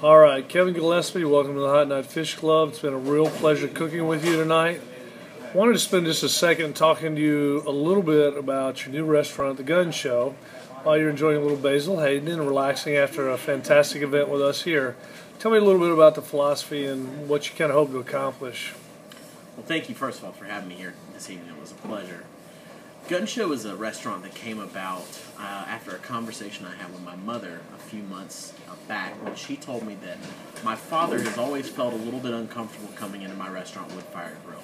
All right, Kevin Gillespie, welcome to the Hot Night Fish Club. It's been a real pleasure cooking with you tonight. Wanted to spend just a second talking to you a little bit about your new restaurant, The Gun Show, while you're enjoying a little Basil Hayden and relaxing after a fantastic event with us here. Tell me a little bit about the philosophy and what you kind of hope to accomplish. Well, thank you, first of all, for having me here this evening. It was a pleasure. Gun Show is a restaurant that came about after a conversation I had with my mother a few months back when she told me that my father has always felt a little bit uncomfortable coming into my restaurant wood-fired grill.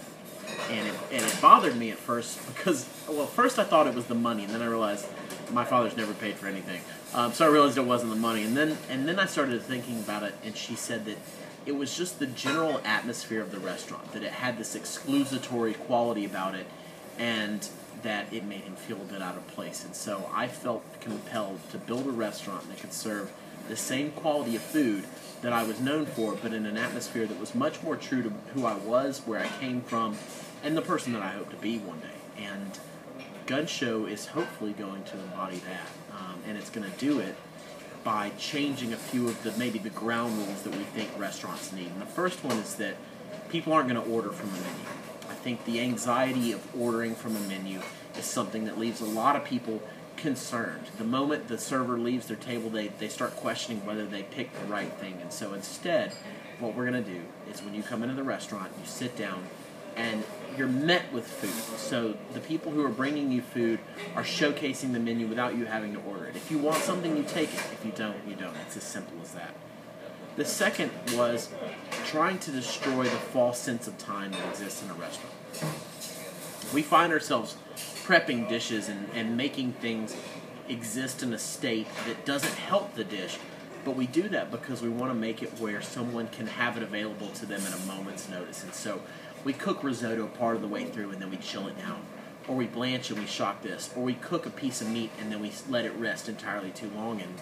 And it bothered me at first because, well, first I thought it was the money, and then I realized my father's never paid for anything. So I realized it wasn't the money. And then I started thinking about it, and she said that it was just the general atmosphere of the restaurant, that it had this exclusatory quality about it, and that it made him feel a bit out of place. And so I felt compelled to build a restaurant that could serve the same quality of food that I was known for, but in an atmosphere that was much more true to who I was, where I came from, and the person that I hope to be one day. And Gun Show is hopefully going to embody that, and it's going to do it by changing a few of maybe the ground rules that we think restaurants need. And the first one is that people aren't going to order from the menu. I think the anxiety of ordering from a menu is something that leaves a lot of people concerned. The moment the server leaves their table, they start questioning whether they picked the right thing. And so instead, what we're going to do is when you come into the restaurant, you sit down and you're met with food. So the people who are bringing you food are showcasing the menu without you having to order it. If you want something, you take it. If you don't, you don't. It's as simple as that. The second was trying to destroy the false sense of time that exists in a restaurant. We find ourselves prepping dishes and making things exist in a state that doesn't help the dish, but we do that because we want to make it where someone can have it available to them at a moment's notice. And so we cook risotto part of the way through and then we chill it down. Or we blanch and we shock this. Or we cook a piece of meat and then we let it rest entirely too long. And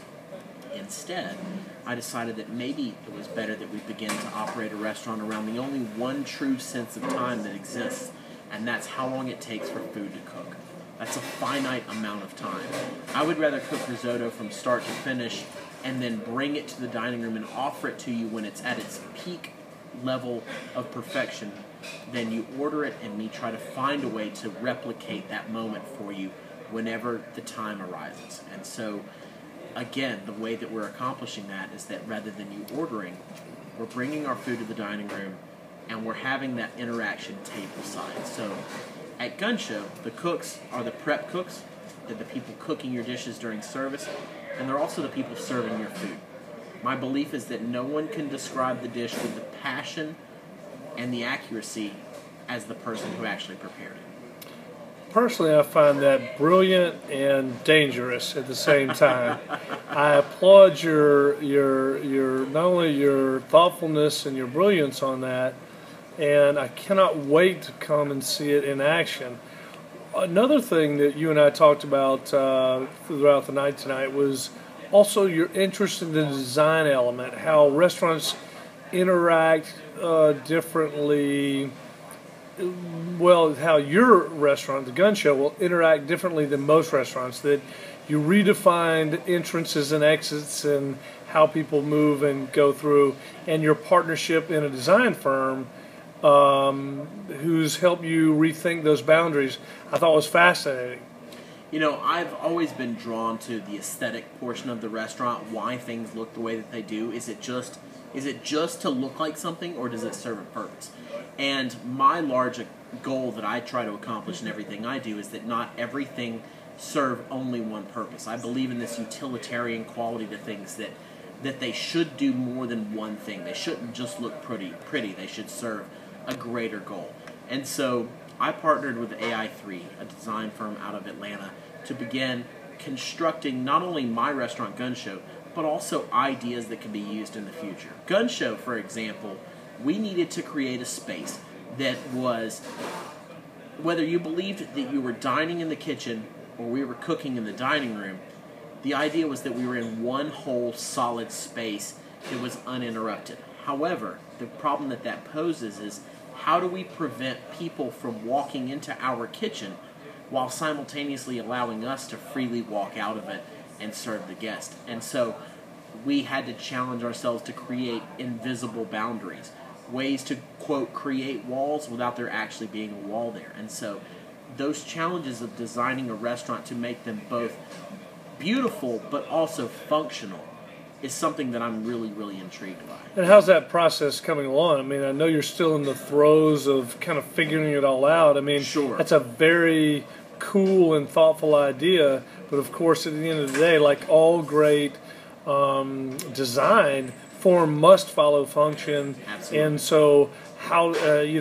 instead, I decided that maybe it was better that we begin to operate a restaurant around the only one true sense of time that exists, and that's how long it takes for food to cook. That's a finite amount of time. I would rather cook risotto from start to finish and then bring it to the dining room and offer it to you when it's at its peak level of perfection than you order it and me try to find a way to replicate that moment for you whenever the time arises. And so again, the way that we're accomplishing that is that rather than you ordering, we're bringing our food to the dining room and we're having that interaction tableside. So at Gun Show, the cooks are the prep cooks. They're the people cooking your dishes during service, and they're also the people serving your food. My belief is that no one can describe the dish with the passion and the accuracy as the person who actually prepared it. Personally, I find that brilliant and dangerous at the same time. I applaud your not only your thoughtfulness and your brilliance on that, and I cannot wait to come and see it in action. Another thing that you and I talked about throughout the night tonight was also your interest in the design element, how restaurants interact differently. Well, how your restaurant, The Gun Show, will interact differently than most restaurants, that you redefined entrances and exits and how people move and go through, and your partnership in a design firm who's helped you rethink those boundaries, I thought was fascinating. You know, I've always been drawn to the aesthetic portion of the restaurant, why things look the way that they do. Is it just to look like something, or does it serve a purpose? And my large goal that I try to accomplish in everything I do is that not everything serve only one purpose. I believe in this utilitarian quality to things, that they should do more than one thing. They shouldn't just look pretty. They should serve a greater goal. And so I partnered with AI3, a design firm out of Atlanta, to begin constructing not only my restaurant Gun Show, but also ideas that can be used in the future. Gun Show, for example, we needed to create a space that was, whether you believed that you were dining in the kitchen or we were cooking in the dining room, the idea was that we were in one whole solid space that was uninterrupted. However, the problem that poses is, how do we prevent people from walking into our kitchen while simultaneously allowing us to freely walk out of it and serve the guest? And so we had to challenge ourselves to create invisible boundaries, ways to, quote, create walls without there actually being a wall there. And so those challenges of designing a restaurant to make them both beautiful but also functional is something that I'm really, really intrigued by. And how's that process coming along? I mean, I know you're still in the throes of kind of figuring it all out. I mean, Sure. That's a very cool and thoughtful idea, but of course, at the end of the day, like all great design, form must follow function. Absolutely. And so, how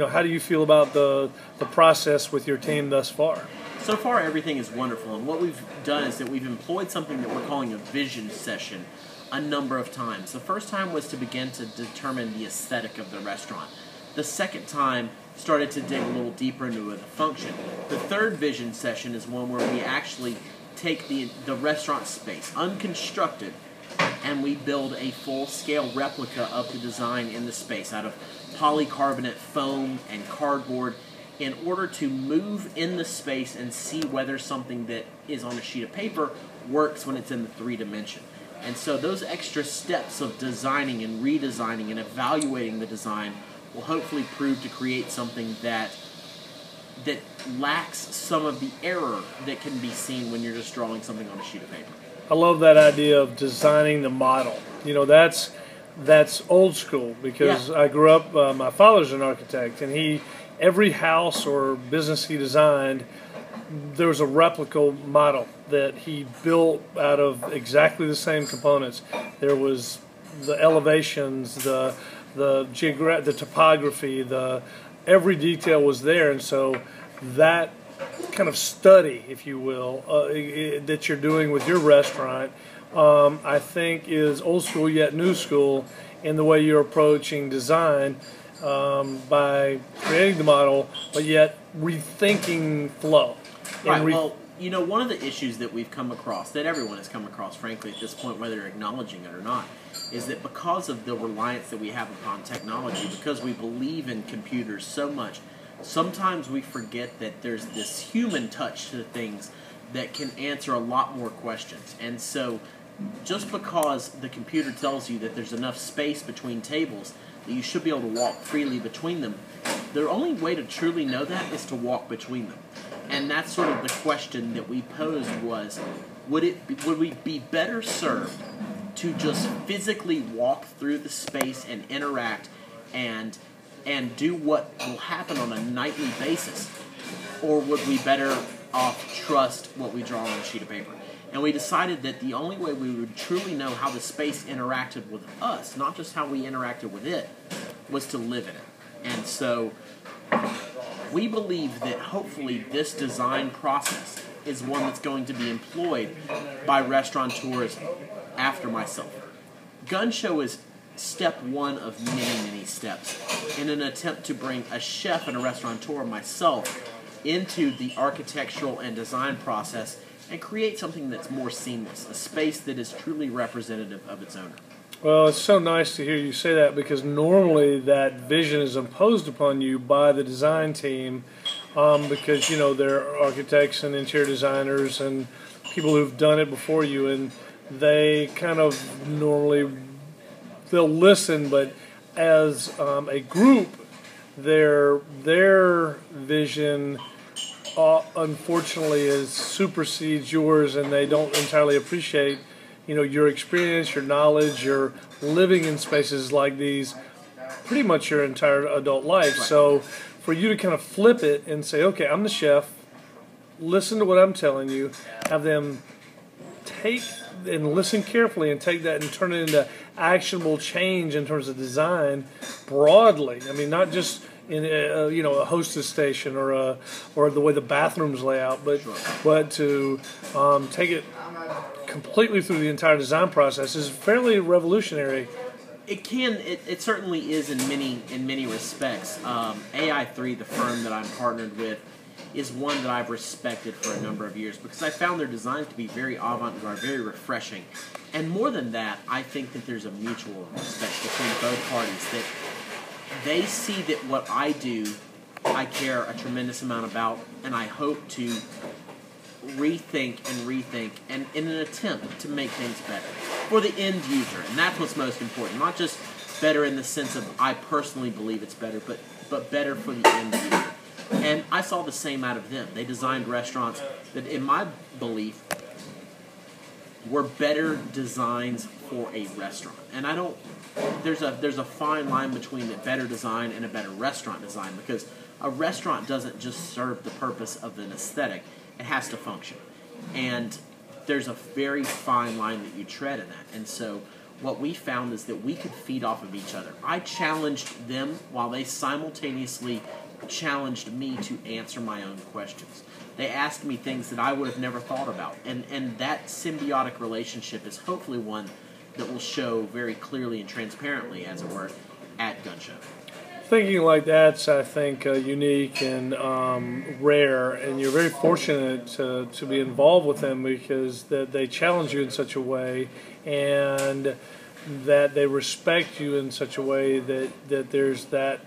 how do you feel about the process with your team thus far? So far, everything is wonderful, and what we've done is that we've employed something that we're calling a vision session a number of times. The first time was to begin to determine the aesthetic of the restaurant. The second time started to dig a little deeper into the function. The third vision session is one where we actually take the restaurant space, unconstructed, and we build a full-scale replica of the design in the space out of polycarbonate foam and cardboard in order to move in the space and see whether something that is on a sheet of paper works when it's in the 3-dimension. And so those extra steps of designing and redesigning and evaluating the design will hopefully prove to create something that lacks some of the error that can be seen when you're just drawing something on a sheet of paper. I love that idea of designing the model. You know, that's old school because Yeah. I grew up. My father's an architect, and every house or business he designed, there was a replica model that he built out of exactly the same components. There was the elevations, the topography, every detail was there, and so that kind of study, if you will, that you're doing with your restaurant, I think is old school yet new school in the way you're approaching design by creating the model, but yet rethinking flow. Right. Well, you know, one of the issues that we've come across, that everyone has come across, frankly, at this point, whether they're acknowledging it or not, is that because of the reliance that we have upon technology, because we believe in computers so much, sometimes we forget that there's this human touch to things that can answer a lot more questions. And so just because the computer tells you that there's enough space between tables that you should be able to walk freely between them, the only way to truly know that is to walk between them. And that's sort of the question that we posed was, would we be better served to just physically walk through the space and interact and do what will happen on a nightly basis? Or would we better off trust what we draw on a sheet of paper? And we decided that the only way we would truly know how the space interacted with us, not just how we interacted with it, was to live in it. And so we believe that hopefully this design process is one that's going to be employed by restaurateurs after myself. Gun Show is step one of many, many steps in an attempt to bring a chef and a restaurateur, myself, into the architectural and design process and create something that's more seamless, a space that is truly representative of its owner. Well, it's so nice to hear you say that because normally that vision is imposed upon you by the design team because, you know, they're architects and interior designers and people who've done it before you, and they kind of normally, they'll listen, but as a group, their vision unfortunately supersedes yours, and they don't entirely appreciate, you know, your experience, your knowledge, your living in spaces like these pretty much your entire adult life. Right. So for you to kind of flip it and say, okay, I'm the chef, listen to what I'm telling you, have them take and listen carefully and take that and turn it into actionable change in terms of design broadly. I mean, not just in a hostess station or the way the bathrooms lay out, but Sure. but to take it completely through the entire design process is fairly revolutionary. It certainly is in many respects. AI3, the firm that I'm partnered with, is one that I've respected for a number of years because I found their designs to be very avant-garde, very refreshing. And more than that, I think that there's a mutual respect between both parties, that they see that what I do, I care a tremendous amount about, and I hope to rethink and rethink, and in an attempt to make things better for the end user. And that's what's most important. Not just better in the sense of I personally believe it's better, but better for the end user. And I saw the same out of them. They designed restaurants that, in my belief, were better designs for a restaurant. And I don't. There's a fine line between a better design and a better restaurant design, because a restaurant doesn't just serve the purpose of an aesthetic; it has to function. And there's a very fine line that you tread in that. And so what we found is that we could feed off of each other. I challenged them while they simultaneously challenged me to answer my own questions. They asked me things that I would have never thought about. And that symbiotic relationship is hopefully one that will show very clearly and transparently, as it were, at Gun Show. Thinking like that's, I think, unique and rare, and you're very fortunate to be involved with them, because they challenge you in such a way, and that they respect you in such a way that there's that,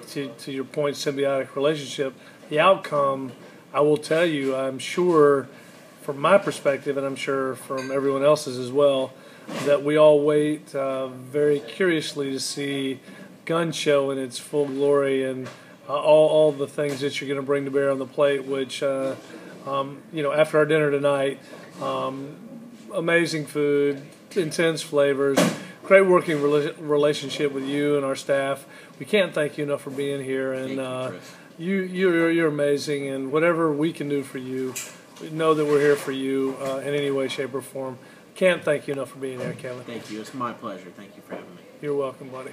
to your point, symbiotic relationship. The outcome, I will tell you, I'm sure from my perspective, and I'm sure from everyone else's as well, that we all wait very curiously to see Gun Show in its full glory, and all the things that you're going to bring to bear on the plate, which, after our dinner tonight, amazing food, intense flavors, great working relationship with you and our staff. We can't thank you enough for being here, and you're amazing, and whatever we can do for you, know that we're here for you in any way, shape, or form. Can't thank you enough for being here, Kevin. Thank you. It's my pleasure. Thank you for having me. You're welcome, buddy.